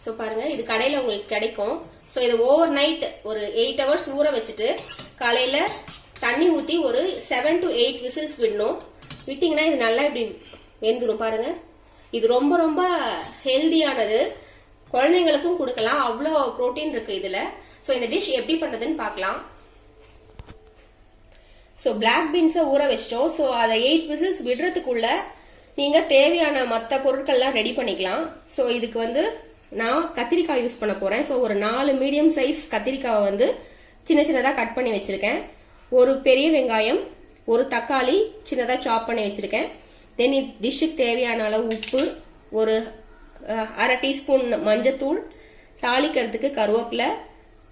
So பாருங்க இது கடையில் உங்களுக்கு கிடைக்கும். ஸோ இதை ஓவர் நைட் ஒரு 8 hours ஊற வச்சுட்டு காலையில தண்ணி ஊற்றி ஒரு 7 to 8 விசில்ஸ் விடணும். விட்டீங்கன்னா இது நல்லா இப்படி வெந்துடும். பாருங்க இது ரொம்ப ரொம்ப ஹெல்தியானது, குழந்தைங்களுக்கும் கொடுக்கலாம், அவ்வளோ புரோட்டீன் இருக்கு இதுல. ஸோ இந்த டிஷ் எப்படி பண்றதுன்னு பார்க்கலாம். ஸோ பிளாக் பீன்ஸை ஊற வச்சிட்டோம். ஸோ அதை 8 விசில்ஸ் விடுறதுக்குள்ள நீங்க தேவையான மற்ற பொருட்கள்லாம் ரெடி பண்ணிக்கலாம். ஸோ இதுக்கு வந்து நான் கத்திரிக்காய் யூஸ் பண்ண போறேன். ஸோ ஒரு 4 மீடியம் சைஸ் கத்திரிக்காவை வந்து சின்ன சின்னதாக கட் பண்ணி வச்சிருக்கேன். ஒரு பெரிய வெங்காயம், ஒரு தக்காளி சின்னதாக சாப் பண்ணி வச்சிருக்கேன். தென் டிஷ்ஷுக்கு தேவையான அளவு உப்பு, ஒரு 1/2 டீஸ்பூன் மஞ்சத்தூள், தாளிக்கிறதுக்கு கருவேப்பிலை,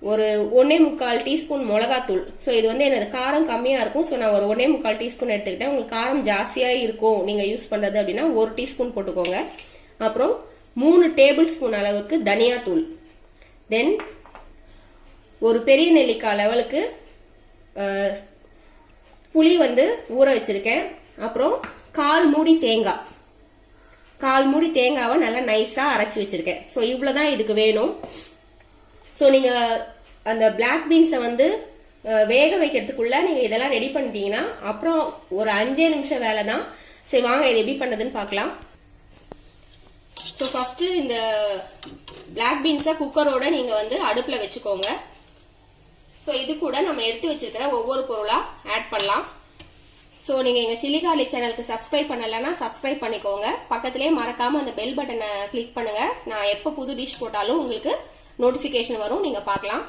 ஒரு 1.25 டீஸ்பூன் மிளகாத்தூள். ஸோ இது வந்து எனது காரம் கம்மியா இருக்கும். ஸோ நான் ஒரு 1.25 டீஸ்பூன் எடுத்துக்கிட்டேன். உங்களுக்கு காரம் ஜாஸ்தியா இருக்கும் நீங்க யூஸ் பண்றது அப்படின்னா 1 டீஸ்பூன் போட்டுக்கோங்க. அப்புறம் 3 டேபிள் ஸ்பூன் அளவுக்கு தனியாத்தூள். தென் ஒரு பெரிய நெல்லிக்காய் லெவலுக்கு புளி வந்து ஊற வச்சிருக்கேன். அப்புறம் 1/4 மூடி தேங்காய், 1/4 மூடி தேங்காவை நல்லா நைஸா அரைச்சி வச்சிருக்கேன். ஸோ இவ்வளவுதான் இதுக்கு வேணும். ஸோ நீங்க அந்த பிளாக் பீன்ஸை வந்து வேக வைக்கிறதுக்குள்ள நீங்க இதெல்லாம் ரெடி பண்ணிட்டீங்கன்னா அப்புறம் ஒரு 5 நிமிஷம் வேலை தான். சரி வாங்க இது எப்படி பண்ணதுன்னு பார்க்கலாம். ஸோ ஃபர்ஸ்ட் இந்த பிளாக் பீன்ஸை குக்கரோட நீங்க வந்து அடுப்புல வச்சுக்கோங்க. ஸோ இது கூட நம்ம எடுத்து வச்சிருக்கிற ஒவ்வொரு பொருளா ஆட் பண்ணலாம். ஸோ நீங்க எங்க சில்லி கார்லிக் சேனலுக்கு சப்ஸ்கிரைப் பண்ணலன்னா சப்ஸ்கிரைப் பண்ணிக்கோங்க. பக்கத்திலேயே மறக்காம அந்த பெல் பட்டனை கிளிக் பண்ணுங்க. நான் எப்போ புது டிஷ் போட்டாலும் உங்களுக்கு நோட்டிபிகேஷன் வரும், நீங்க பார்க்கலாம்.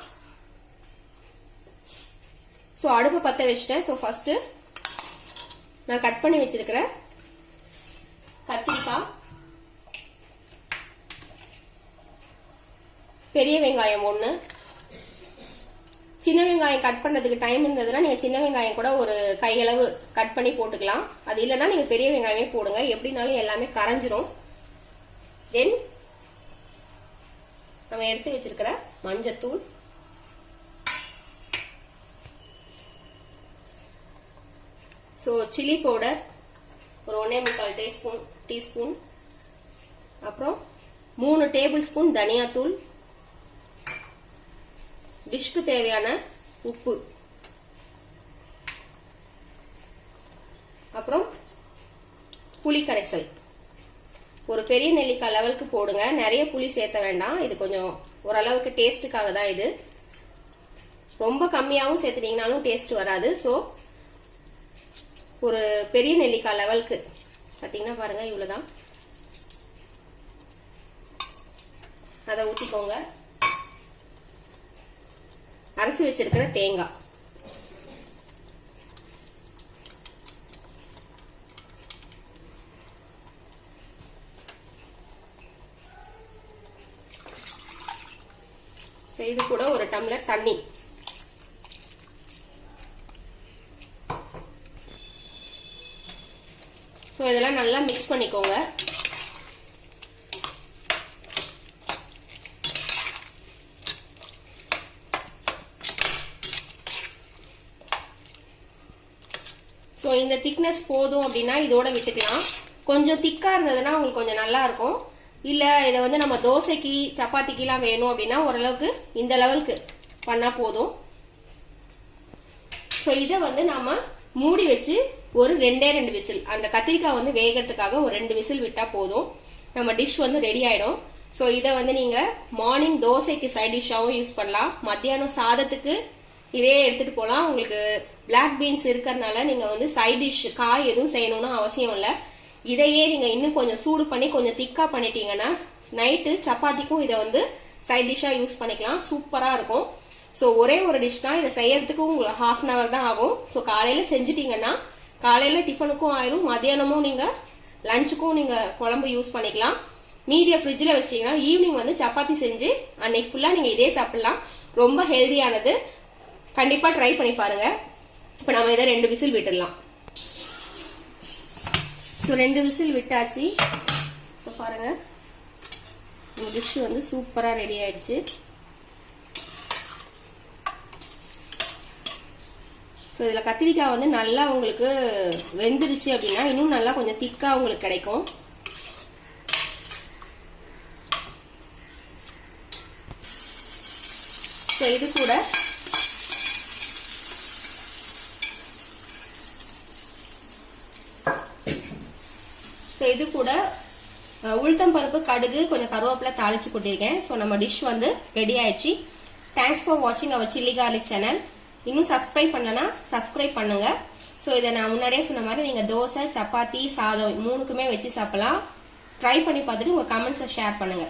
ஸோ அடுப்பு பற்ற வச்சுட்டேன். ஸோ ஃபர்ஸ்ட் நான் கட் பண்ணி வச்சிருக்கிற கத்திரிக்காய், பெரிய வெங்காயம் 1, சின்ன வெங்காயம் கட் பண்ணதுக்கு டைம் இருந்ததுன்னா நீங்க சின்ன வெங்காயம் கூட ஒரு கையளவு கட் பண்ணி போட்டுக்கலாம். அது இல்லைன்னா நீங்க பெரிய வெங்காயமே போடுங்க, எப்படினாலும் எல்லாமே கரைஞ்சிரும். தென் நம்ம எடுத்து வச்சிருக்கிற மஞ்சத்தூள், ஸோ சில்லி பவுடர் ஒரு 1.25 டீஸ்பூன், அப்புறம் 3 டேபிள் ஸ்பூன் தனியாத்தூள், டிஷ்க்கு தேவையான உப்பு, அப்புறம் புளி கரைசல். ஒரு பெரிய நெல்லிக்காய் லெவலுக்கு போடுங்க, நிறைய புளி சேர்த்த வேண்டாம். இது கொஞ்சம் ஓரளவுக்கு டேஸ்ட்டுக்காக தான். இது ரொம்ப கம்மியாகவும் சேர்த்துட்டீங்கனாலும் டேஸ்ட் வராது. ஸோ ஒரு பெரிய நெல்லிக்காய் லெவலுக்கு பார்த்தீங்கன்னா பாருங்க இவ்வளவுதான். அதை ஊற்றிக்கோங்க. அரைச்சி வச்சிருக்கிற தேங்காய், இது கூட ஒரு டம்ளர் தண்ணி. ஸோ இதெல்லாம் நல்லா மிக்ஸ் பண்ணிக்கோங்க. ஸோ இந்த திக்னஸ் போதும் அப்படின்னா இதோட விட்டுக்கலாம். கொஞ்சம் திக்கா இருந்ததுன்னா உங்களுக்கு கொஞ்சம் நல்லா இருக்கும். இல்ல இதை வந்து நம்ம தோசைக்கு சப்பாத்திக்கெல்லாம் வேணும் அப்படின்னா ஓரளவுக்கு இந்த லெவலுக்கு பண்ணா போதும். ஸோ இதை வந்து நாம மூடி வச்சு ஒரு 2 விசில், அந்த கத்திரிக்காய் வந்து வேகிறதுக்காக ஒரு 2 விசில் விட்டா போதும். நம்ம டிஷ் வந்து ரெடி ஆயிடும். ஸோ இதை வந்து நீங்க மார்னிங் தோசைக்கு சைட் டிஷ்ஷாவும் யூஸ் பண்ணலாம், மத்தியானம் சாதத்துக்கு இதே எடுத்துட்டு போகலாம். உங்களுக்கு பிளாக் பீன்ஸ் இருக்கிறதுனால நீங்க வந்து சைட் டிஷ் காய் எதுவும் செய்யணும்னு அவசியம் இல்லை. இதையே நீங்க இன்னும் கொஞ்சம் சூடு பண்ணி கொஞ்சம் திக்கா பண்ணிட்டீங்கன்னா நைட்டு சப்பாத்திக்கும் இதை வந்து சைட் டிஷ்ஷா யூஸ் பண்ணிக்கலாம். சூப்பரா இருக்கும். ஸோ ஒரே ஒரு டிஷ் தான், இதை செய்யறதுக்கும் உங்களுக்கு 1/2 hour தான் ஆகும். ஸோ காலையில செஞ்சுட்டீங்கன்னா காலையில டிஃபனுக்கும் ஆயிரும், மதியானமும் நீங்க லஞ்சுக்கும் நீங்க குழம்பு யூஸ் பண்ணிக்கலாம். மீதியை ஃப்ரிட்ஜில் வச்சிங்கன்னா ஈவினிங் வந்து சப்பாத்தி செஞ்சு அன்னைக்கு ஃபுல்லா நீங்க இதே சாப்பிடலாம். ரொம்ப ஹெல்தியானது, கண்டிப்பா ட்ரை பண்ணி பாருங்க. இப்ப நம்ம இதை 2 விசில் விட்டுடலாம். ஸோ 2 விசில் விட்டாச்சு. ஸோ பாருங்க இந்த டிஷ் வந்து சூப்பரா ரெடி ஆயிடுச்சு. ஸோ இதுல கத்திரிக்காய் வந்து நல்லா உங்களுக்கு வெந்துருச்சு அப்படின்னா இன்னும் நல்லா கொஞ்சம் திக்கா உங்களுக்கு கிடைக்கும். இது கூட உளுத்தம் பருப்பு, கடுகு, கொஞ்சம் கருவேப்பிலை தாளிச்சு கொட்டிருக்கேன். ஸோ நம்ம டிஷ் வந்து ரெடி ஆயிடுச்சு. தேங்க்ஸ் ஃபார் வாட்சிங் அவர் சில்லி கார்லிக் சேனல். இன்னும் சப்ஸ்கிரைப் பண்ணலனா சப்ஸ்கிரைப் பண்ணுங்க. ஸோ இதை நான் முன்னாடியே சொன்ன மாதிரி நீங்க தோசை, சப்பாத்தி, சாதம் 3க்குமே வச்சு சாப்பிடலாம். ட்ரை பண்ணி பார்த்துட்டு உங்க கமெண்ட்ஸை ஷேர் பண்ணுங்க.